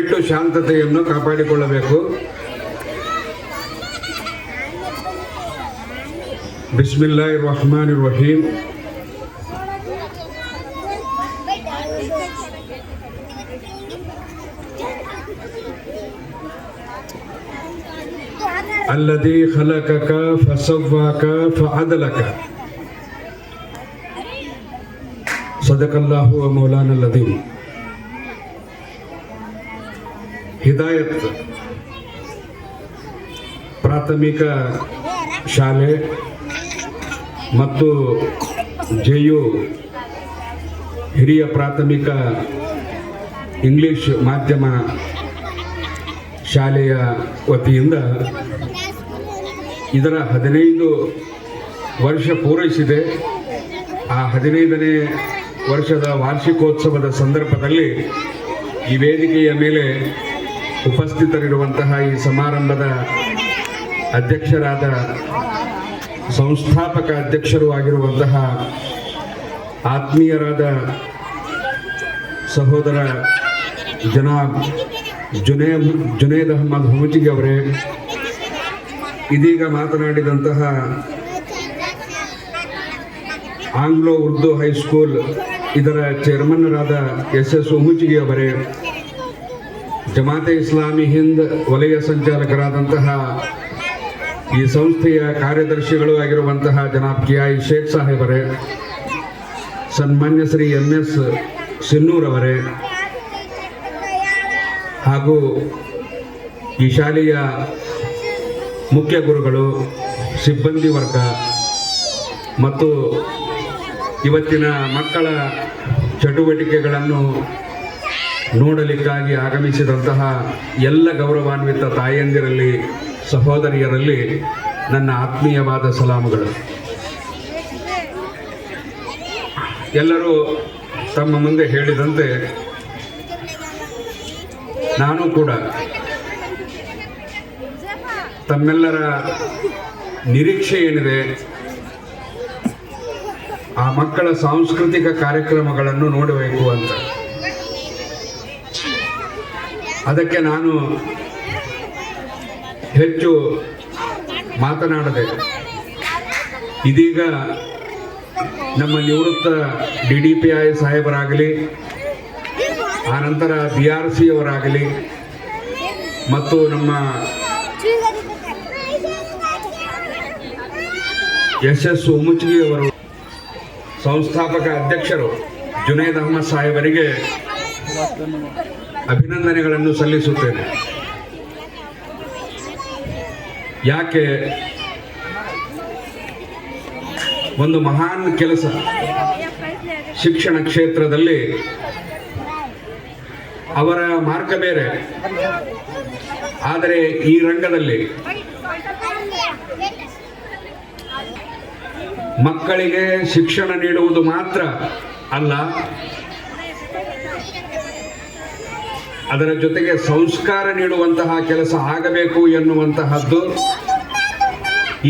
ದಯವಿಟ್ಟು ಶಾಂತತೆಯನ್ನು ಕಾಪಾಡಿಕೊಳ್ಳಬೇಕು. ಬಿಸ್ಮಿಲ್ಲಾಹಿರ್ ರಹ್ಮಾನಿರ್ ರಹೀಂ. ಅಲ್ಲದಿ ಖಲಕಕ ಫಸವ್ವಾಕ ಫಅದಲಕ. ಸದಕಲ್ಲಾಹು ವ ಮೌಲಾನಲ್ ಅದೀಮ್. ಹಿದಾಯತ್ ಪ್ರಾಥಮಿಕ ಶಾಲೆ ಮತ್ತು ಜೆಯು ಹಿರಿಯ ಪ್ರಾಥಮಿಕ ಇಂಗ್ಲಿಷ್ ಮಾಧ್ಯಮ ಶಾಲೆಯ ವತಿಯಿಂದ ಇದರ 15 ವರ್ಷ ಪೂರೈಸಿದೆ. ಆ 15ನೇ ವರ್ಷದ ವಾರ್ಷಿಕೋತ್ಸವದ ಸಂದರ್ಭದಲ್ಲಿ ಈ ವೇದಿಕೆಯ ಮೇಲೆ ಉಪಸ್ಥಿತರಿರುವಂತಹ ಈ ಸಮಾರಂಭದ ಅಧ್ಯಕ್ಷರಾದ ಸಂಸ್ಥಾಪಕ ಅಧ್ಯಕ್ಷರು ಆಗಿರುವಂತಹ ಆತ್ಮೀಯರಾದ ಸಹೋದರ ಜನಾಬ್ ಜುನೇದ್ ಅಹಮದ್ ಹುಮಚಿಗೆ ಅವರೇ, ಇದೀಗ ಮಾತನಾಡಿದಂತಹ ಆಂಗ್ಲೋ ಉರ್ದು ಹೈಸ್ಕೂಲ್ ಇದರ ಚೇರ್ಮನ್ನರಾದ ಎಸ್ ಹುಮಚಿಗೆ ಅವರೇ, ಜಮಾತೆ ಇಸ್ಲಾಮಿ ಹಿಂದ್ ವಲಯ ಸಂಚಾಲಕರಾದಂತಹ ಈ ಸಂಸ್ಥೆಯ ಕಾರ್ಯದರ್ಶಿಗಳು ಆಗಿರುವಂತಹ ಜನಾಬ್ ಕಿಯಾಯಿ ಶೇಖ್ ಸಾಹೇಬರೇ, ಸನ್ಮಾನ್ಯ ಶ್ರೀ MS ಸಿನ್ನೂರ್ ಅವರೇ, ಹಾಗೂ ಈ ಶಾಲೆಯ ಮುಖ್ಯ ಗುರುಗಳು, ಸಿಬ್ಬಂದಿ ವರ್ಗ ಮತ್ತು ಇವತ್ತಿನ ಮಕ್ಕಳ ಚಟುವಟಿಕೆಗಳನ್ನು ನೋಡಲಿಕ್ಕಾಗಿ ಆಗಮಿಸಿದಂತಹ ಎಲ್ಲ ಗೌರವಾನ್ವಿತ ತಾಯಂದಿರಲ್ಲಿ, ಸಹೋದರಿಯರಲ್ಲಿ ನನ್ನ ಆತ್ಮೀಯವಾದ ಸಲಾಮುಗಳು. ಎಲ್ಲರೂ ತಮ್ಮ ಮುಂದೆ ಹೇಳಿದಂತೆ ನಾನು ಕೂಡ ತಮ್ಮೆಲ್ಲರ ನಿರೀಕ್ಷೆ ಏನಿದೆ, ಆ ಮಕ್ಕಳ ಸಾಂಸ್ಕೃತಿಕ ಕಾರ್ಯಕ್ರಮಗಳನ್ನು ನೋಡಬೇಕು ಅಂತ. ಅದಕ್ಕೆ ನಾನು ಹೆಚ್ಚು ಮಾತನಾಡದೆ ಇದೀಗ ನಮ್ಮ ನಿವೃತ್ತ DDPI ಸಾಹೇಬರಾಗಲಿ, ಆನಂತರ BRC ಅವರಾಗಲಿ ಮತ್ತು ನಮ್ಮ SS ಹುಮಚಿಗೆ ಅವರು ಸಂಸ್ಥಾಪಕ ಅಧ್ಯಕ್ಷರು ಜುನೇದ್ ಅಹಮದ್ ಸಾಹೇಬರಿಗೆ ಅಭಿನಂದನೆಗಳನ್ನು ಸಲ್ಲಿಸುತ್ತೇನೆ. ಯಾಕೆ, ಒಂದು ಮಹಾನ್ ಕೆಲಸ ಶಿಕ್ಷಣ ಕ್ಷೇತ್ರದಲ್ಲಿ. ಅವರ ಮಾರ್ಗ ಬೇರೆ, ಆದರೆ ಈ ರಂಗದಲ್ಲಿ ಮಕ್ಕಳಿಗೆ ಶಿಕ್ಷಣ ನೀಡುವುದು ಮಾತ್ರ ಅಲ್ಲ, ಅದರ ಜೊತೆಗೆ ಸಂಸ್ಕಾರ ನೀಡುವಂತಹ ಕೆಲಸ ಆಗಬೇಕು ಎನ್ನುವಂತಹದ್ದು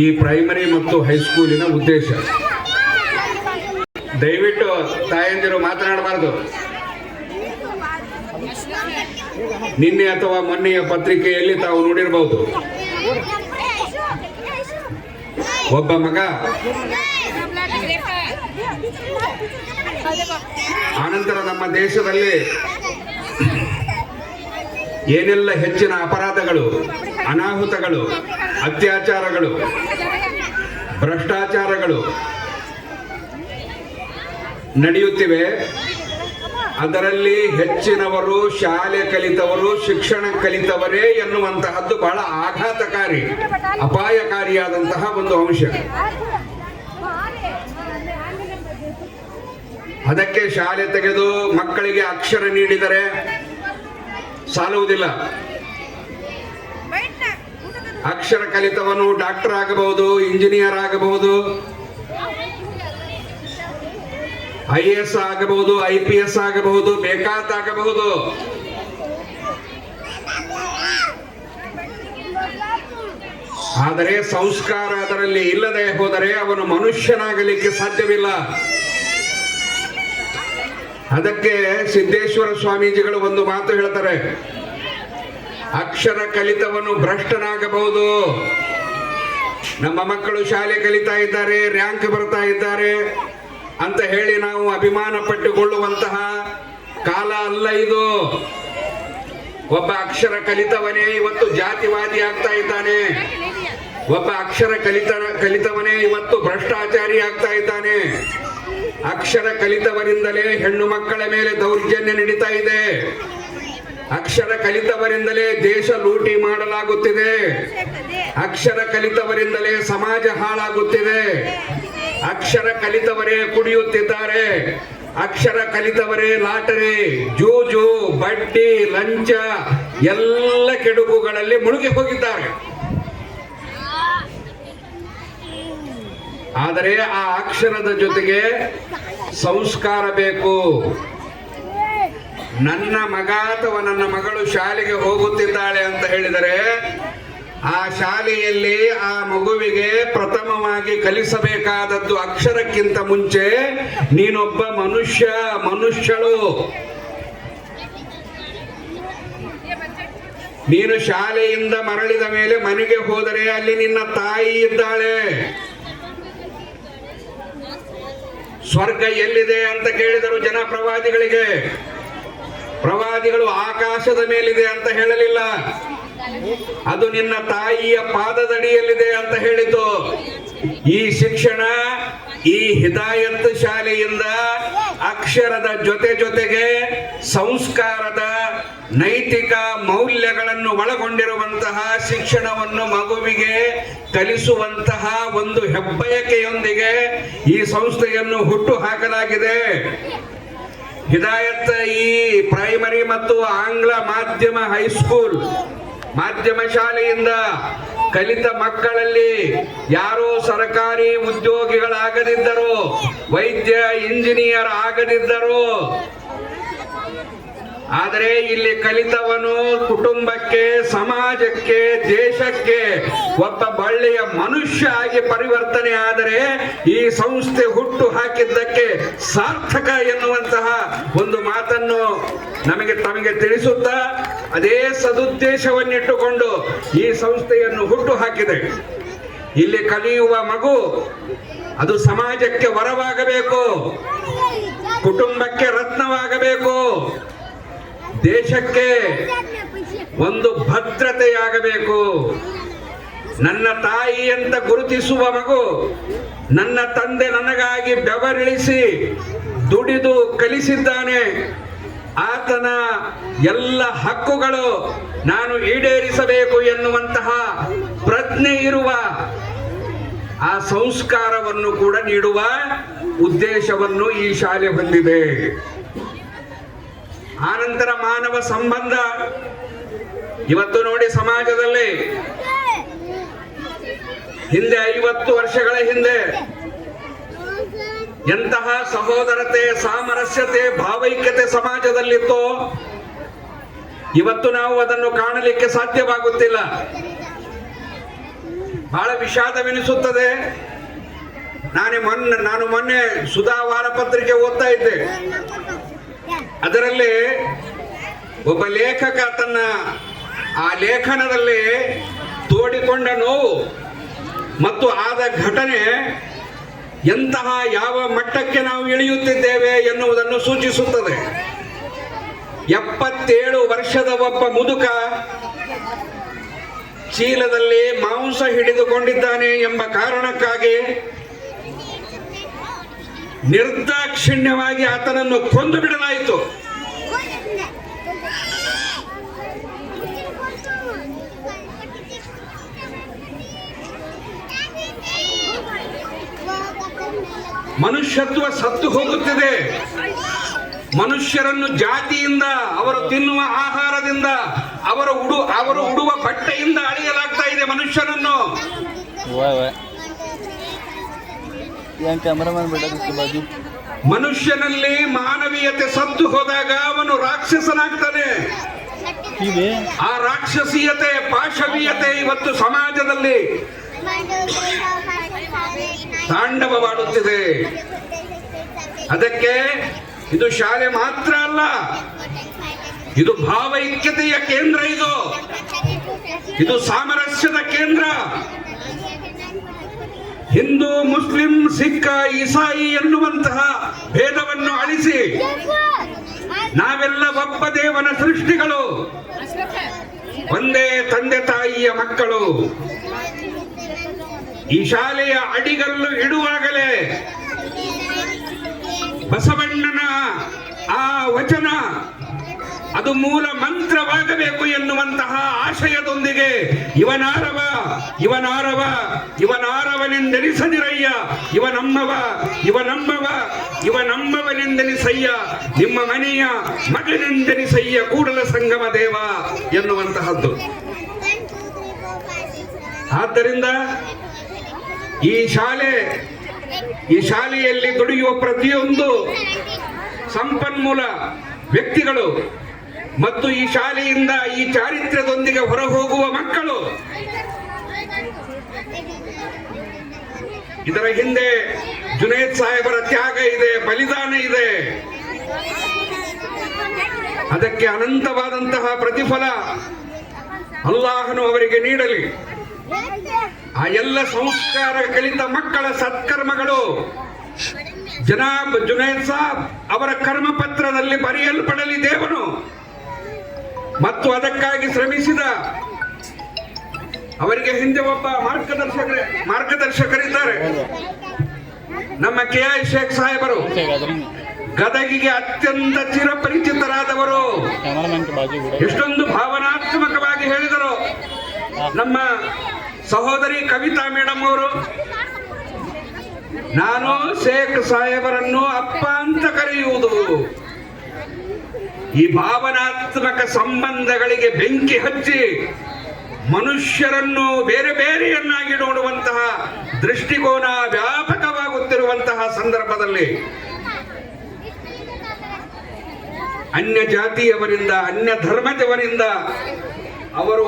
ಈ ಪ್ರೈಮರಿ ಮತ್ತು ಹೈಸ್ಕೂಲಿನ ಉದ್ದೇಶ. ದಯವಿಟ್ಟು ತಾಯಂದಿರು ಮಾತನಾಡಬಾರದು. ನಿನ್ನೆ ಅಥವಾ ಮೊನ್ನೆಯ ಪತ್ರಿಕೆಯಲ್ಲಿ ತಾವು ನೋಡಿರಬಹುದು, ಒಬ್ಬ ಮಗ ಆನಂತರ ನಮ್ಮ ದೇಶದಲ್ಲಿ ಏನೆಲ್ಲ ಹೆಚ್ಚಿನ ಅಪರಾಧಗಳು, ಅನಾಹುತಗಳು, ಅತ್ಯಾಚಾರಗಳು, ಭ್ರಷ್ಟಾಚಾರಗಳು ನಡೆಯುತ್ತಿವೆ, ಅದರಲ್ಲಿ ಹೆಚ್ಚಿನವರು ಶಾಲೆ ಕಲಿತವರು, ಶಿಕ್ಷಣ ಕಲಿತವರೇ ಎನ್ನುವಂತಹದ್ದು ಬಹಳ ಆಘಾತಕಾರಿ, ಅಪಾಯಕಾರಿಯಾದಂತಹ ಒಂದು ಅಂಶ. ಅದಕ್ಕೆ ಶಾಲೆ ತೆಗೆದು ಮಕ್ಕಳಿಗೆ ಅಕ್ಷರ ನೀಡಿದರೆ ಸಾಲುವುದಿಲ್ಲ. ಅಕ್ಷರ ಕಲಿತವನು ಡಾಕ್ಟರ್ ಆಗಬಹುದು, ಇಂಜಿನಿಯರ್ ಆಗಬಹುದು, IAS ಆಗಬಹುದು, IPS ಆಗಬಹುದು, ಬೇಕಾದಾಗಬಹುದು. ಆದರೆ ಸಂಸ್ಕಾರ ಅದರಲ್ಲಿ ಇಲ್ಲದೆ ಹೋದರೆ ಅವನು ಮನುಷ್ಯನಾಗಲಿಕ್ಕೆ ಸಾಧ್ಯವಿಲ್ಲ. ಅದಕ್ಕೆ ಸಿದ್ದೇಶ್ವರ ಸ್ವಾಮೀಜಿಗಳು ಒಂದು ಮಾತು ಹೇಳ್ತಾರೆ, ಅಕ್ಷರ ಕಲಿತವನು ಭ್ರಷ್ಟನಾಗಬಹುದು. ನಮ್ಮ ಮಕ್ಕಳು ಶಾಲೆ ಕಲಿತಾ ಇದ್ದಾರೆ, ರ್ಯಾಂಕ್ ಬರ್ತಾ ಇದ್ದಾರೆ ಅಂತ ಹೇಳಿ ನಾವು ಅಭಿಮಾನ ಪಟ್ಟುಕೊಳ್ಳುವಂತಹ ಕಾಲ ಅಲ್ಲ ಇದು. ಒಬ್ಬ ಅಕ್ಷರ ಕಲಿತವನೇ ಇವತ್ತು ಜಾತಿವಾದಿ ಆಗ್ತಾ ಇದ್ದಾನೆ. ಒಬ್ಬ ಅಕ್ಷರ ಕಲಿತವನೇ ಇವತ್ತು ಭ್ರಷ್ಟಾಚಾರಿ ಆಗ್ತಾ ಇದ್ದಾನೆ. ಅಕ್ಷರ ಕಲಿತವರಿಂದಲೇ ಹೆಣ್ಣು ಮಕ್ಕಳ ಮೇಲೆ ದೌರ್ಜನ್ಯ ನಡೀತಾ ಇದೆ. ಅಕ್ಷರ ಕಲಿತವರಿಂದಲೇ ದೇಶ ಲೂಟಿ ಮಾಡಲಾಗುತ್ತಿದೆ. ಅಕ್ಷರ ಕಲಿತವರಿಂದಲೇ ಸಮಾಜ ಹಾಳಾಗುತ್ತಿದೆ. ಅಕ್ಷರ ಕಲಿತವರೇ ಕುಡಿಯುತ್ತಿದ್ದಾರೆ. ಅಕ್ಷರ ಕಲಿತವರೇ ಲಾಟರಿ, ಜೂಜು, ಬಡ್ಡಿ, ಲಂಚ ಎಲ್ಲ ಕೆಡುಕುಗಳಲ್ಲಿ ಮುಳುಗಿ ಹೋಗಿದ್ದಾರೆ. ಆದರೆ ಆ ಅಕ್ಷರದ ಜೊತೆಗೆ ಸಂಸ್ಕಾರ ಬೇಕು. ನನ್ನ ಮಗ ಅಥವಾ ನನ್ನ ಮಗಳು ಶಾಲೆಗೆ ಹೋಗುತ್ತಿದ್ದಾಳೆ ಅಂತ ಹೇಳಿದರೆ ಆ ಶಾಲೆಯಲ್ಲಿ ಆ ಮಗುವಿಗೆ ಪ್ರಥಮವಾಗಿ ಕಲಿಸಬೇಕಾದದ್ದು ಅಕ್ಷರಕ್ಕಿಂತ ಮುಂಚೆ ನೀನೊಬ್ಬ ಮನುಷ್ಯಳು. ನೀನು ಶಾಲೆಯಿಂದ ಮರಳಿದ ಮೇಲೆ ಮನೆಗೆ ಹೋದರೆ ಅಲ್ಲಿ ನಿನ್ನ ತಾಯಿ ಇದ್ದಾಳೆ. ಸ್ವರ್ಗ ಎಲ್ಲಿದೆ ಅಂತ ಕೇಳಿದರು ಜನ ಪ್ರವಾದಿಗಳಿಗೆ. ಪ್ರವಾದಿಗಳು ಆಕಾಶದ ಮೇಲಿದೆ ಅಂತ ಹೇಳಲಿಲ್ಲ, ಅದು ನಿನ್ನ ತಾಯಿಯ ಪಾದದಡಿಯಲ್ಲಿದೆ ಅಂತ ಹೇಳಿತು. ಈ ಶಿಕ್ಷಣ, ಈ ಹಿದಾಯತ್ ಶಾಲೆಯಿಂದ ಅಕ್ಷರದ ಜೊತೆಗೆ ಸಂಸ್ಕಾರದ ನೈತಿಕ ಮೌಲ್ಯಗಳನ್ನು ಒಳಗೊಂಡಿರುವಂತಹ ಶಿಕ್ಷಣವನ್ನು ಮಗುವಿಗೆ ಕಲಿಸುವಂತಹ ಒಂದು ಹೆಬ್ಬಯಕೆಯೊಂದಿಗೆ ಈ ಸಂಸ್ಥೆಯನ್ನು ಹುಟ್ಟು ಹಾಕಲಾಗಿದೆ. ಹಿದಾಯತ್ ಈ ಪ್ರೈಮರಿ ಮತ್ತು ಆಂಗ್ಲ ಮಾಧ್ಯಮ ಹೈಸ್ಕೂಲ್ ಮಾಧ್ಯಮ ಶಾಲೆಯಿಂದ ಕಲಿತ ಮಕ್ಕಳಲ್ಲಿ ಯಾರೋ ಸರ್ಕಾರಿ ಉದ್ಯೋಗಿಗಳಾಗದಿದ್ದರು, ವೈದ್ಯ ಇಂಜಿನಿಯರ್ ಆಗದಿದ್ದರು, ಆದರೆ ಇಲ್ಲಿ ಕಲಿತವನು ಕುಟುಂಬಕ್ಕೆ, ಸಮಾಜಕ್ಕೆ, ದೇಶಕ್ಕೆ ಒಬ್ಬ ಒಳ್ಳೆಯ ಮನುಷ್ಯ ಆಗಿ ಪರಿವರ್ತನೆ ಆದರೆ ಈ ಸಂಸ್ಥೆ ಹುಟ್ಟು ಹಾಕಿದ್ದಕ್ಕೆ ಸಾರ್ಥಕ ಎನ್ನುವಂತಹ ಒಂದು ಮಾತನ್ನು ತಮಗೆ ತಿಳಿಸುತ್ತಾ ಅದೇ ಸದುದ್ದೇಶವನ್ನಿಟ್ಟುಕೊಂಡು ಈ ಸಂಸ್ಥೆಯನ್ನು ಹುಟ್ಟು ಹಾಕಿದೆ. ಇಲ್ಲಿ ಕಲಿಯುವ ಮಗು ಅದು ಸಮಾಜಕ್ಕೆ ವರವಾಗಬೇಕು, ಕುಟುಂಬಕ್ಕೆ ರತ್ನವಾಗಬೇಕು, ದೇಶಕ್ಕೆ ಒಂದು ಭದ್ರತೆಯಾಗಬೇಕು. ನನ್ನ ತಾಯಿ ಅಂತ ಗುರುತಿಸುವ ಮಗು, ನನ್ನ ತಂದೆ ನನಗಾಗಿ ಬೆವರಿಳಿಸಿ ದುಡಿದು ಕಲಿಸಿದ್ದಾನೆ, ಆತನ ಎಲ್ಲ ಹಕ್ಕುಗಳು ನಾನು ಈಡೇರಿಸಬೇಕು ಎನ್ನುವಂತಹ ಪ್ರಜ್ಞೆ ಇರುವ ಆ ಸಂಸ್ಕಾರವನ್ನು ಕೂಡ ನೀಡುವ ಉದ್ದೇಶವನ್ನು ಈ ಶಾಲೆ ಹೊಂದಿದೆ. ಆನಂತರ ಮಾನವ ಸಂಬಂಧ. ಇವತ್ತು ನೋಡಿ ಸಮಾಜದಲ್ಲಿ ಹಿಂದೆ 50 ವರ್ಷಗಳ ಹಿಂದೆ ಎಂತಹ ಸಹೋದರತೆ, ಸಾಮರಸ್ಯತೆ, ಭಾವೈಕ್ಯತೆ ಸಮಾಜದಲ್ಲಿತ್ತೋ ಇವತ್ತು ನಾವು ಅದನ್ನು ಕಾಣಲಿಕ್ಕೆ ಸಾಧ್ಯವಾಗುತ್ತಿಲ್ಲ. ಬಹಳ ವಿಷಾದವೆನಿಸುತ್ತದೆ. ನಾನು ಮೊನ್ನೆ ಸುಧಾ ವಾರಪತ್ರಿಕೆ ಓದ್ತಾ ಇದ್ದೆ. ಅದರಲ್ಲಿ ಒಬ್ಬ ಲೇಖಕ ತನ್ನ ಆ ಲೇಖನದಲ್ಲಿ ತೋಡಿಕೊಂಡ ನೋವು ಮತ್ತು ಆದ ಘಟನೆ ಎಂತಹ ಯಾವ ಮಟ್ಟಕ್ಕೆ ನಾವು ಇಳಿಯುತ್ತಿದ್ದೇವೆ ಎನ್ನುವುದನ್ನು ಸೂಚಿಸುತ್ತದೆ. 77 ವರ್ಷದ ಒಬ್ಬ ಮುದುಕ ಚೀಲದಲ್ಲಿ ಮಾಂಸ ಹಿಡಿದುಕೊಂಡಿದ್ದಾನೆ ಎಂಬ ಕಾರಣಕ್ಕಾಗಿ ನಿರ್ದಾಕ್ಷಿಣ್ಯವಾಗಿ ಆತನನ್ನು ಕೊಂದು ಬಿಡಲಾಯಿತು. ಮನುಷ್ಯತ್ವ ಸತ್ತು ಹೋಗುತ್ತಿದೆ. ಮನುಷ್ಯರನ್ನು ಜಾತಿಯಿಂದ, ಅವರು ತಿನ್ನುವ ಆಹಾರದಿಂದ, ಅವರು ಉಡುವ ಬಟ್ಟೆಯಿಂದ ಅಳೆಯಲಾಗ್ತಾ ಇದೆ ಮನುಷ್ಯನನ್ನು. ಮನುಷ್ಯನಲ್ಲಿ ಮಾನವೀಯತೆ ಸತ್ತು ಹೋದಾಗ ಅವನು ರಾಕ್ಷಸನಾಗ್ತಾನೆ. ಆ ರಾಕ್ಷಸೀಯತೆ, ಪಾಶವೀಯತೆ ಇವತ್ತು ಸಮಾಜದಲ್ಲಿ ತಾಂಡವವಾಡುತ್ತಿದೆ. ಅದಕ್ಕೆ ಇದು ಶಾಲೆ ಮಾತ್ರ ಅಲ್ಲ, ಇದು ಭಾವೈಕ್ಯತೆಯ ಕೇಂದ್ರ, ಇದು ಸಾಮರಸ್ಯದ ಕೇಂದ್ರ. ಹಿಂದೂ, ಮುಸ್ಲಿಂ, ಸಿಖ್, ಇಸಾಯಿ ಎನ್ನುವಂತಹ ಭೇದವನ್ನು ಅಳಿಸಿ ನಾವೆಲ್ಲ ಒಬ್ಬ ದೇವನ ಸೃಷ್ಟಿಗಳು, ಒಂದೇ ತಂದೆ ತಾಯಿಯ ಮಕ್ಕಳು. ಈ ಶಾಲೆಯ ಅಡಿಗಲ್ಲು ಇಡುವಾಗಲೇ ಬಸವಣ್ಣನ ಆ ವಚನ ಅದು ಮೂಲ ಮಂತ್ರವಾಗಬೇಕು ಎನ್ನುವಂತಹ ಆಶಯದೊಂದಿಗೆ ಇವನಾರವ ಇವನಾರವ ಇವನಾರವನೆಂದೆನಿಸದಿರಯ್ಯ, ಇವನಮ್ಮವ ಇವನಮ್ಮವ ಇವನಮ್ಮವನೆಂದೆನಿಸಯ್ಯ, ನಿಮ್ಮ ಮನೆಯ ಮಗನೆಂದೆನಿಸಯ್ಯ ಕೂಡಲ ಸಂಗಮ ದೇವ ಎನ್ನುವಂತಹದ್ದು. ಆದ್ದರಿಂದ ಈ ಶಾಲೆಯಲ್ಲಿ ದುಡಿಯುವ ಪ್ರತಿಯೊಂದು ಸಂಪನ್ಮೂಲ ವ್ಯಕ್ತಿಗಳು ಮತ್ತು ಈ ಶಾಲೆಯಿಂದ ಈ ಚಾರಿತ್ರ್ಯದೊಂದಿಗೆ ಹೊರಹೋಗುವ ಮಕ್ಕಳು, ಇದರ ಹಿಂದೆ ಜುನೇದ್ ಸಾಹೇಬರ ತ್ಯಾಗ ಇದೆ, ಬಲಿದಾನ ಇದೆ. ಅದಕ್ಕೆ ಅನಂತವಾದಂತಹ ಪ್ರತಿಫಲ ಅಲ್ಲಾಹನು ಅವರಿಗೆ ನೀಡಲಿ. ಆ ಎಲ್ಲ ಸಂಸ್ಕಾರ ಕಲಿತ ಮಕ್ಕಳ ಸತ್ಕರ್ಮಗಳು ಜನಾಬ್ ಜುನೇದ್ ಸಾಬ್ ಅವರ ಕರ್ಮಪತ್ರದಲ್ಲಿ ಬರೆಯಲ್ಪಡಲಿ ದೇವನು. ಮತ್ತು ಅದಕ್ಕಾಗಿ ಶ್ರಮಿಸಿದ ಅವರಿಗೆ ಹಿಂದೆ ಒಬ್ಬ ಮಾರ್ಗದರ್ಶಕರಿದ್ದಾರೆ. ನಮ್ಮ KI ಶೇಖ್ ಸಾಹೇಬರು ಗದಗಿಗೆ ಅತ್ಯಂತ ಚಿರಪರಿಚಿತರಾದವರು. ಎಷ್ಟೊಂದು ಭಾವನಾತ್ಮಕವಾಗಿ ಹೇಳಿದರು. ನಮ್ಮ ಸಹೋದರಿ ಕವಿತಾ ಮೇಡಮ್ ಅವರು, ನಾನು ಶೇಖ್ ಸಾಹೇಬರನ್ನು ಅಪ್ಪ ಅಂತ ಕರೆಯುವುದು. ಈ ಭಾವನಾತ್ಮಕ ಸಂಬಂಧಗಳಿಗೆ ಬೆಂಕಿ ಹಚ್ಚಿ ಮನುಷ್ಯರನ್ನು ಬೇರೆ ಬೇರೆಯನ್ನಾಗಿ ನೋಡುವಂತಹ ದೃಷ್ಟಿಕೋನ ವ್ಯಾಪಕವಾಗುತ್ತಿರುವಂತಹ ಸಂದರ್ಭದಲ್ಲಿ ಅನ್ಯ ಜಾತಿಯವರಿಂದ, ಅನ್ಯ ಧರ್ಮದವರಿಂದ ಅವರು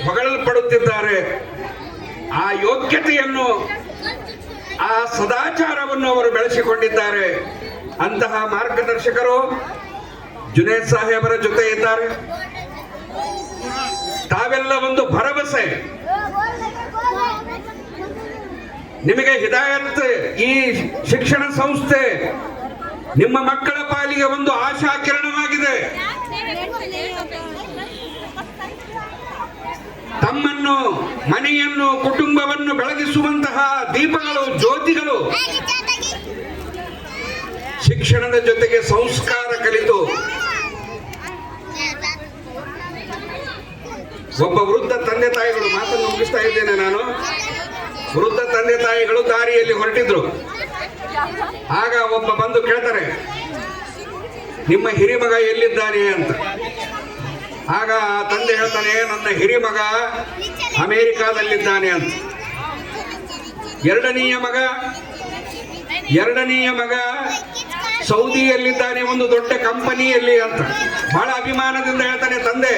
ಹೊಗಳಲ್ಪಡುತ್ತಿದ್ದಾರೆ. ಆ ಯೋಗ್ಯತೆಯನ್ನು, ಆ ಸದಾಚಾರವನ್ನು ಅವರು ಬೆಳೆಸಿಕೊಂಡಿದ್ದಾರೆ. ಅಂತಹ ಮಾರ್ಗದರ್ಶಕರು ಜುನೇದ್ ಸಾಹೇಬರ ಜೊತೆ ಇದ್ದಾರೆ. ತಾವೆಲ್ಲ ಒಂದು ಭರವಸೆ. ನಿಮಗೆ ಹಿದಾಯತ್ ಈ ಶಿಕ್ಷಣ ಸಂಸ್ಥೆ ನಿಮ್ಮ ಮಕ್ಕಳ ಪಾಲಿಗೆ ಒಂದು ಆಶಾ ಕಿರಣವಾಗಿದೆ. ತಮ್ಮನ್ನು, ಮನೆಯನ್ನು, ಕುಟುಂಬವನ್ನು ಬೆಳಗಿಸುವಂತಹ ದೀಪಗಳು, ಜ್ಯೋತಿಗಳು. ಶಿಕ್ಷಣದ ಜೊತೆಗೆ ಸಂಸ್ಕಾರ ಕಲಿತು ಒಬ್ಬ ವೃದ್ಧ ತಂದೆ ತಾಯಿಗಳು, ಮಾತನ್ನು ಮುಗಿಸ್ತಾ ಇದ್ದೇನೆ ನಾನು. ವೃದ್ಧ ತಂದೆ ತಾಯಿಗಳು ದಾರಿಯಲ್ಲಿ ಹೊರಟಿದ್ರು. ಆಗ ಒಬ್ಬ ಬಂದು ಕೇಳ್ತಾರೆ, ನಿಮ್ಮ ಹಿರಿಮಗ ಎಲ್ಲಿದ್ದಾನೆ ಅಂತ. ಆಗ ಆ ತಂದೆ ಹೇಳ್ತಾನೆ, ನನ್ನ ಹಿರಿಮಗ ಅಮೆರಿಕಾದಲ್ಲಿದ್ದಾನೆ ಅಂತ. ಎರಡನೆಯ ಮಗ ಸೌದಿಯಲ್ಲಿದ್ದಾನೆ, ಒಂದು ದೊಡ್ಡ ಕಂಪನಿಯಲ್ಲಿ ಅಂತ. ಬಹಳ ಅಭಿಮಾನದಿಂದ ಹೇಳ್ತಾನೆ ತಂದೆ.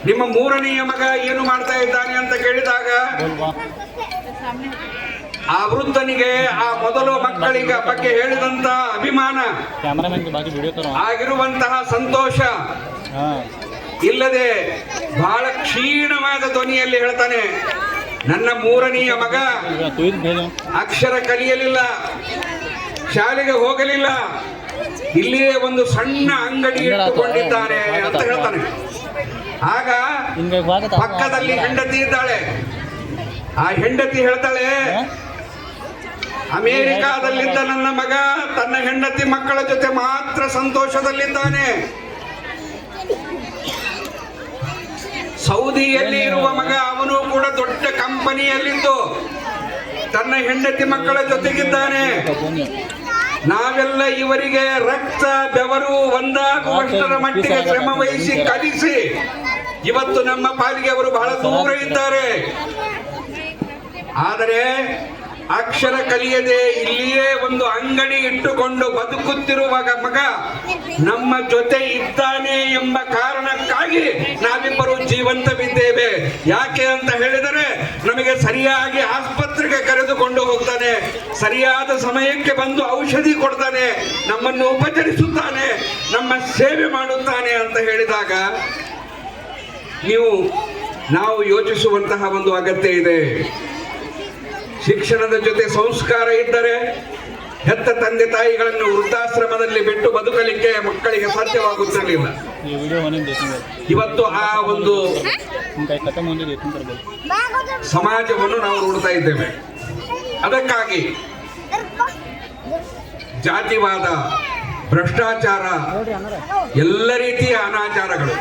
ನಿಮ್ಮ ಮೂರನೆಯ ಮಗ ಏನು ಮಾಡ್ತಾ ಇದ್ದಾನೆ ಅಂತ ಕೇಳಿದಾಗ ಆ ವೃದ್ಧನಿಗೆ ಆ ಮೊದಲು ಮಕ್ಕಳಿಗೆ ಬಗ್ಗೆ ಹೇಳಿದಂತ ಅಭಿಮಾನ, ಆಗಿರುವಂತಹ ಸಂತೋಷ ಇಲ್ಲದೆ ಬಹಳ ಕ್ಷೀಣವಾದ ಧ್ವನಿಯಲ್ಲಿ ಹೇಳ್ತಾನೆ, ನನ್ನ ಮೂರನೆಯ ಮಗ ಅಕ್ಷರ ಕಲಿಯಲಿಲ್ಲ, ಶಾಲೆಗೆ ಹೋಗಲಿಲ್ಲ, ಇಲ್ಲಿಯೇ ಒಂದು ಸಣ್ಣ ಅಂಗಡಿ ಇಟ್ಟುಕೊಂಡಿದ್ದಾನೆ ಅಂತ ಹೇಳ್ತಾನೆ. ಆಗ ಪಕ್ಕದಲ್ಲಿ ಹೆಂಡತಿ ಇದ್ದಾಳೆ. ಆ ಹೆಂಡತಿ ಹೇಳ್ತಾಳೆ, ಅಮೆರಿಕಾದಲ್ಲಿದ್ದ ನನ್ನ ಮಗ ತನ್ನ ಹೆಂಡತಿ ಮಕ್ಕಳ ಜೊತೆ ಮಾತ್ರ ಸಂತೋಷದಲ್ಲಿದ್ದಾನೆ. ಸೌದಿಯಲ್ಲಿ ಇರುವ ಮಗ ಅವನು ಕೂಡ ದೊಡ್ಡ ಕಂಪನಿಯಲ್ಲಿದ್ದು ತನ್ನ ಹೆಂಡತಿ ಮಕ್ಕಳ ಜೊತೆಗಿದ್ದಾನೆ. ನಾವೆಲ್ಲ ಇವರಿಗೆ ರಕ್ತ ಬೆವರು ಒಂದಾಗುವಷ್ಟರ ಮಟ್ಟಿಗೆ ಶ್ರಮ ವಹಿಸಿ ಕಲಿಸಿ ಇವತ್ತು ನಮ್ಮ ಪಾಲಿಗೆ ಅವರು ಬಹಳ ದೂರ ಇದ್ದಾರೆ. ಆದರೆ ಅಕ್ಷರ ಕಲಿಯದೆ ಇಲ್ಲಿಯೇ ಒಂದು ಅಂಗಡಿ ಇಟ್ಟುಕೊಂಡು ಬದುಕುತ್ತಿರುವಾಗ ಮಗ ನಮ್ಮ ಜೊತೆ ಇದ್ದಾನೆ ಎಂಬ ಕಾರಣಕ್ಕಾಗಿ ನಾವಿಬ್ಬರು ಜೀವಂತವಿದ್ದೇವೆ. ಯಾಕೆ ಅಂತ ಹೇಳಿದರೆ ನಮಗೆ ಸರಿಯಾಗಿ ಆಸ್ಪತ್ರೆಗೆ ಕರೆದುಕೊಂಡು ಹೋಗ್ತಾನೆ, ಸರಿಯಾದ ಸಮಯಕ್ಕೆ ಬಂದು ಔಷಧಿ ಕೊಡ್ತಾನೆ, ನಮ್ಮನ್ನು ಉಪಚರಿಸುತ್ತಾನೆ, ನಮ್ಮ ಸೇವೆ ಮಾಡುತ್ತಾನೆ ಅಂತ ಹೇಳಿದಾಗ ನಾವು ಯೋಚಿಸುವಂತಹ ಒಂದು ಅಗತ್ಯ ಇದೆ. ಶಿಕ್ಷಣದ ಜೊತೆ ಸಂಸ್ಕಾರ ಇದ್ದರೆ ಹೆತ್ತ ತಂದೆ ತಾಯಿಗಳನ್ನು ವೃದ್ಧಾಶ್ರಮದಲ್ಲಿ ಬಿಟ್ಟು ಬದುಕಲಿಕ್ಕೆ ಮಕ್ಕಳಿಗೆ ಸಾಧ್ಯವಾಗುತ್ತಿರಲಿಲ್ಲ. ಇವತ್ತು ಆ ಒಂದು ಸಮಾಜವನ್ನು ನಾವು ನೋಡ್ತಾ ಇದ್ದೇವೆ. ಅದಕ್ಕಾಗಿ ಜಾತಿವಾದ, ಭ್ರಷ್ಟಾಚಾರ, ಎಲ್ಲ ರೀತಿಯ ಅನಾಚಾರಗಳು,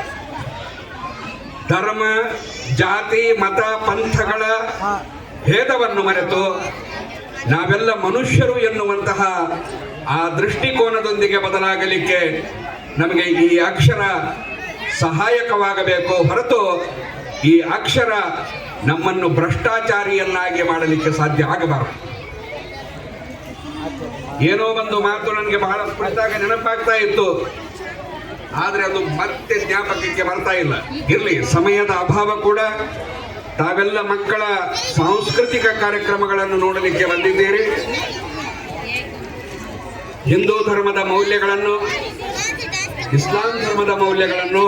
ಧರ್ಮ, ಜಾತಿ, ಮತ, ಪಂಥಗಳ ಭೇದವನ್ನು ಮರೆತು ನಾವೆಲ್ಲ ಮನುಷ್ಯರು ಎನ್ನುವಂತಹ ಆ ದೃಷ್ಟಿಕೋನದೊಂದಿಗೆ ಬದಲಾಗಲಿಕ್ಕೆ ನಮಗೆ ಈ ಅಕ್ಷರ ಸಹಾಯಕವಾಗಬೇಕು ಹೊರತು ಈ ಅಕ್ಷರ ನಮ್ಮನ್ನು ಭ್ರಷ್ಟಾಚಾರಿಯನ್ನಾಗಿ ಮಾಡಲಿಕ್ಕೆ ಸಾಧ್ಯ ಆಗಬಾರದು. ಏನೋ ಒಂದು ಮಾತು ನನಗೆ ಬಹಳ ಸ್ಫುಟವಾಗಿ ನೆನಪಾಗ್ತಾ ಇತ್ತು, ಆದರೆ ಅದು ಮತ್ತೆ ಜ್ಞಾಪಕಕ್ಕೆ ಬರ್ತಾ ಇಲ್ಲ. ಇರಲಿ, ಸಮಯದ ಅಭಾವ ಕೂಡ. ತಾವೆಲ್ಲ ಮಕ್ಕಳ ಸಾಂಸ್ಕೃತಿಕ ಕಾರ್ಯಕ್ರಮಗಳನ್ನು ನೋಡಲಿಕ್ಕೆ ಬಂದಿದ್ದೀರಿ. ಹಿಂದೂ ಧರ್ಮದ ಮೌಲ್ಯಗಳನ್ನು, ಇಸ್ಲಾಂ ಧರ್ಮದ ಮೌಲ್ಯಗಳನ್ನು,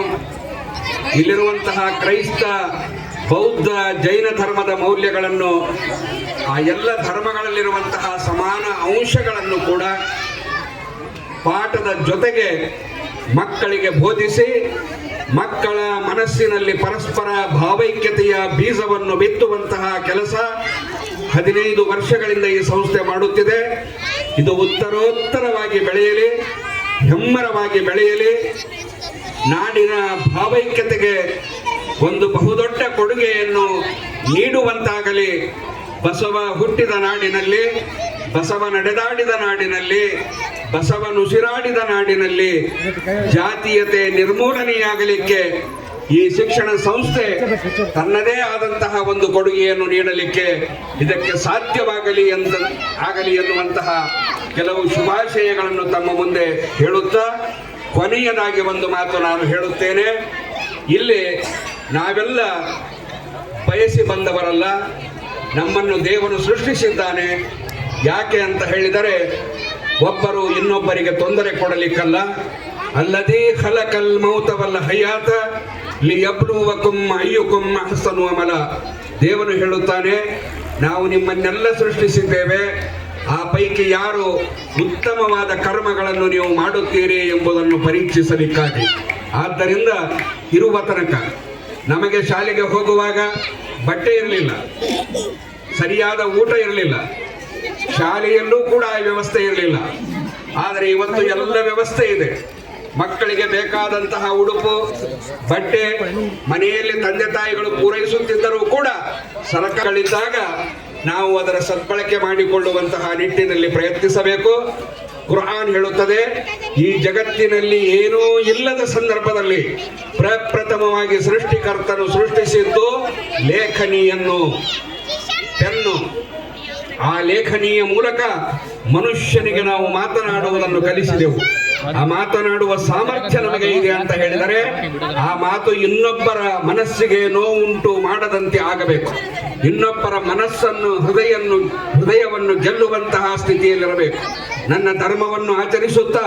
ಇಲ್ಲಿರುವಂತಹ ಕ್ರೈಸ್ತ, ಬೌದ್ಧ, ಜೈನ ಧರ್ಮದ ಮೌಲ್ಯಗಳನ್ನು, ಆ ಎಲ್ಲ ಧರ್ಮಗಳಲ್ಲಿರುವಂತಹ ಸಮಾನ ಅಂಶಗಳನ್ನು ಕೂಡ ಪಾಠದ ಜೊತೆಗೆ ಮಕ್ಕಳಿಗೆ ಬೋಧಿಸಿ ಮಕ್ಕಳ ಮನಸ್ಸಿನಲ್ಲಿ ಪರಸ್ಪರ ಭಾವೈಕ್ಯತೆಯ ಬೀಜವನ್ನು ಬಿತ್ತುವಂತಹ ಕೆಲಸ 15 ವರ್ಷಗಳಿಂದ ಈ ಸಂಸ್ಥೆ ಮಾಡುತ್ತಿದೆ. ಇದು ಉತ್ತರೋತ್ತರವಾಗಿ ಬೆಳೆಯಲಿ, ಹೆಮ್ಮರವಾಗಿ ಬೆಳೆಯಲಿ, ನಾಡಿನ ಭಾವೈಕ್ಯತೆಗೆ ಒಂದು ಬಹುದೊಡ್ಡ ಕೊಡುಗೆಯನ್ನು ನೀಡುವಂತಾಗಲಿ. ಬಸವ ಹುಟ್ಟಿದ ನಾಡಿನಲ್ಲಿ, ಬಸವ ನಡೆದಾಡಿದ ನಾಡಿನಲ್ಲಿ, ಬಸವನುಸಿರಾಡಿದ ನಾಡಿನಲ್ಲಿ ಜಾತೀಯತೆ ನಿರ್ಮೂಲನೆಯಾಗಲಿಕ್ಕೆ ಈ ಶಿಕ್ಷಣ ಸಂಸ್ಥೆ ತನ್ನದೇ ಆದಂತಹ ಒಂದು ಕೊಡುಗೆಯನ್ನು ನೀಡಲಿಕ್ಕೆ ಇದಕ್ಕೆ ಸಾಧ್ಯವಾಗಲಿ ಎನ್ನುವಂತಹ ಕೆಲವು ಶುಭಾಶಯಗಳನ್ನು ತಮ್ಮ ಮುಂದೆ ಹೇಳುತ್ತಾ ಕೊನೆಯದಾಗಿ ಒಂದು ಮಾತು ನಾನು ಹೇಳುತ್ತೇನೆ. ಇಲ್ಲಿ ನಾವೆಲ್ಲ ಬಯಸಿ ಬಂದವರಲ್ಲ, ನಮ್ಮನ್ನು ದೇವರು ಸೃಷ್ಟಿಸಿದ್ದಾನೆ. ಯಾಕೆ ಅಂತ ಹೇಳಿದರೆ ಒಬ್ಬರು ಇನ್ನೊಬ್ಬರಿಗೆ ತೊಂದರೆ ಕೊಡಲಿಕ್ಕಲ್ಲ. ಅಲ್ಲದೇ ಖಲಕಲ್ ಮೌತವಲ್ಲ ಹಯಾತ ಲಿಯಬ್ಲುವಕುಂ ಅಯ್ಯುಕುಂ ಅಹ್ಸನು ಅಮಲ. ದೇವರು ಹೇಳುತ್ತಾನೆ, ನಾವು ನಿಮ್ಮನ್ನೆಲ್ಲ ಸೃಷ್ಟಿಸಿದ್ದೇವೆ, ಆ ಪೈಕಿ ಯಾರು ಉತ್ತಮವಾದ ಕರ್ಮಗಳನ್ನು ನೀವು ಮಾಡುತ್ತೀರಿ ಎಂಬುದನ್ನು ಪರೀಕ್ಷಿಸಲಿಕ್ಕಾಗಿ. ಆದ್ದರಿಂದ ಇರುವ ತನಕ ನಮಗೆ ಶಾಲೆಗೆ ಹೋಗುವಾಗ ಬಟ್ಟೆ ಇರಲಿಲ್ಲ, ಸರಿಯಾದ ಊಟ ಇರಲಿಲ್ಲ, ಶಾಲೆಯಲ್ಲೂ ಕೂಡ ವ್ಯವಸ್ಥೆ ಇರಲಿಲ್ಲ. ಆದರೆ ಇವತ್ತು ಎಲ್ಲ ವ್ಯವಸ್ಥೆ ಇದೆ. ಮಕ್ಕಳಿಗೆ ಬೇಕಾದಂತಹ ಉಡುಪು, ಬಟ್ಟೆ ಮನೆಯಲ್ಲಿ ತಂದೆ ತಾಯಿಗಳು ಪೂರೈಸುತ್ತಿದ್ದರೂ ಕೂಡ ಸರ್ಕಾರಗಳಿದ್ದಾಗ ನಾವು ಅದರ ಸದ್ಬಳಕೆ ಮಾಡಿಕೊಳ್ಳುವಂತಹ ನಿಟ್ಟಿನಲ್ಲಿ ಪ್ರಯತ್ನಿಸಬೇಕು. ಕುರ್ಆನ್ ಹೇಳುತ್ತದೆ, ಈ ಜಗತ್ತಿನಲ್ಲಿ ಏನೂ ಇಲ್ಲದ ಸಂದರ್ಭದಲ್ಲಿ ಪ್ರಪ್ರಥಮವಾಗಿ ಸೃಷ್ಟಿಕರ್ತನು ಸೃಷ್ಟಿಸಿದ್ದು ಲೇಖನಿಯನ್ನು, ಪೆನ್ನು. ಆ ಲೇಖನಿಯ ಮೂಲಕ ಮನುಷ್ಯನಿಗೆ ನಾವು ಮಾತನಾಡುವುದನ್ನು ಕಲಿಸಿದೆವು. ಆ ಮಾತನಾಡುವ ಸಾಮರ್ಥ್ಯ ನಮಗೆ ಇದೆ ಅಂತ ಹೇಳಿದರೆ ಆ ಮಾತು ಇನ್ನೊಬ್ಬರ ಮನಸ್ಸಿಗೆ ನೋವುಂಟು ಮಾಡದಂತೆ ಆಗಬೇಕು. ಇನ್ನೊಬ್ಬರ ಮನಸ್ಸನ್ನು, ಹೃದಯವನ್ನು ಗೆಲ್ಲುವಂತಹ ಸ್ಥಿತಿಯಲ್ಲಿರಬೇಕು. ನನ್ನ ಧರ್ಮವನ್ನು ಆಚರಿಸುತ್ತಾ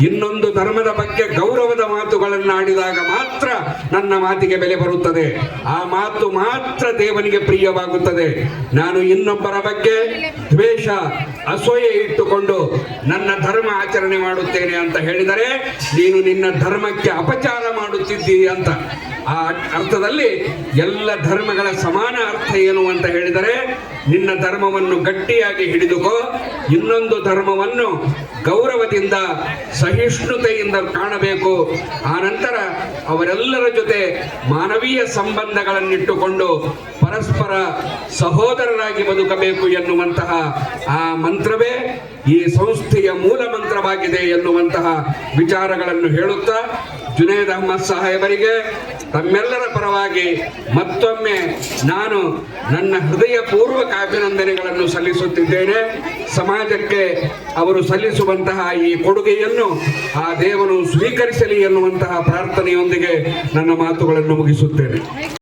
ಇನ್ನೊಂದು ಧರ್ಮದ ಬಗ್ಗೆ ಗೌರವದ ಮಾತುಗಳನ್ನು ಆಡಿದಾಗ ಮಾತ್ರ ನನ್ನ ಮಾತಿಗೆ ಬೆಲೆ ಬರುತ್ತದೆ. ಆ ಮಾತು ಮಾತ್ರ ದೇವನಿಗೆ ಪ್ರಿಯವಾಗುತ್ತದೆ. ನಾನು ಇನ್ನೊಬ್ಬರ ಬಗ್ಗೆ ದ್ವೇಷ, ಅಸೂಯೆ ಇಟ್ಟುಕೊಂಡು ನನ್ನ ಧರ್ಮ ಆಚರಣೆ ಮಾಡುತ್ತೇನೆ ಅಂತ ಹೇಳಿದರೆ ನೀನು ನಿನ್ನ ಧರ್ಮಕ್ಕೆ ಅಪಚಾರ ಮಾಡುತ್ತಿದ್ದೀರಿ ಅಂತ. ಆ ಅರ್ಥದಲ್ಲಿ ಎಲ್ಲ ಧರ್ಮಗಳ ಸಮಾನ ಅರ್ಥ ಏನು ಅಂತ ಹೇಳಿದರೆ, ನಿನ್ನ ಧರ್ಮವನ್ನು ಗಟ್ಟಿಯಾಗಿ ಹಿಡಿದುಕೋ, ಇನ್ನೊಂದು ಧರ್ಮವನ್ನು ಗೌರವದಿಂದ, ಸಹಿಷ್ಣುತೆಯಿಂದ ಕಾಣಬೇಕು. ಆ ನಂತರ ಅವರೆಲ್ಲರ ಜೊತೆ ಮಾನವೀಯ ಸಂಬಂಧಗಳನ್ನಿಟ್ಟುಕೊಂಡು ಪರಸ್ಪರ ಸಹೋದರರಾಗಿ ಬದುಕಬೇಕು ಎನ್ನುವಂತಹ ಆ ಮಂತ್ರವೇ ಈ ಸಂಸ್ಥೆಯ ಮೂಲ ಮಂತ್ರವಾಗಿದೆ ಎನ್ನುವಂತಹ ವಿಚಾರಗಳನ್ನು ಹೇಳುತ್ತಾ ಜುನೇದ್ ಅಹ್ಮದ್ ಸಾಹೇಬರಿಗೆ ತಮ್ಮೆಲ್ಲರ ಪರವಾಗಿ ಮತ್ತೊಮ್ಮೆ ನಾನು ನನ್ನ ಹೃದಯಪೂರ್ವಕ ಅಭಿನಂದನೆಗಳನ್ನು ಸಲ್ಲಿಸುತ್ತಿದ್ದೇನೆ. ಸಮಾಜಕ್ಕೆ ಅವರು ಸಲ್ಲಿಸುವಂತಹ ಈ ಕೊಡುಗೆಯನ್ನು ಆ ದೇವರು ಸ್ವೀಕರಿಸಲಿ ಎನ್ನುವಂತಹ ಪ್ರಾರ್ಥನೆಯೊಂದಿಗೆ ನನ್ನ ಮಾತುಗಳನ್ನು ಮುಗಿಸುತ್ತೇನೆ.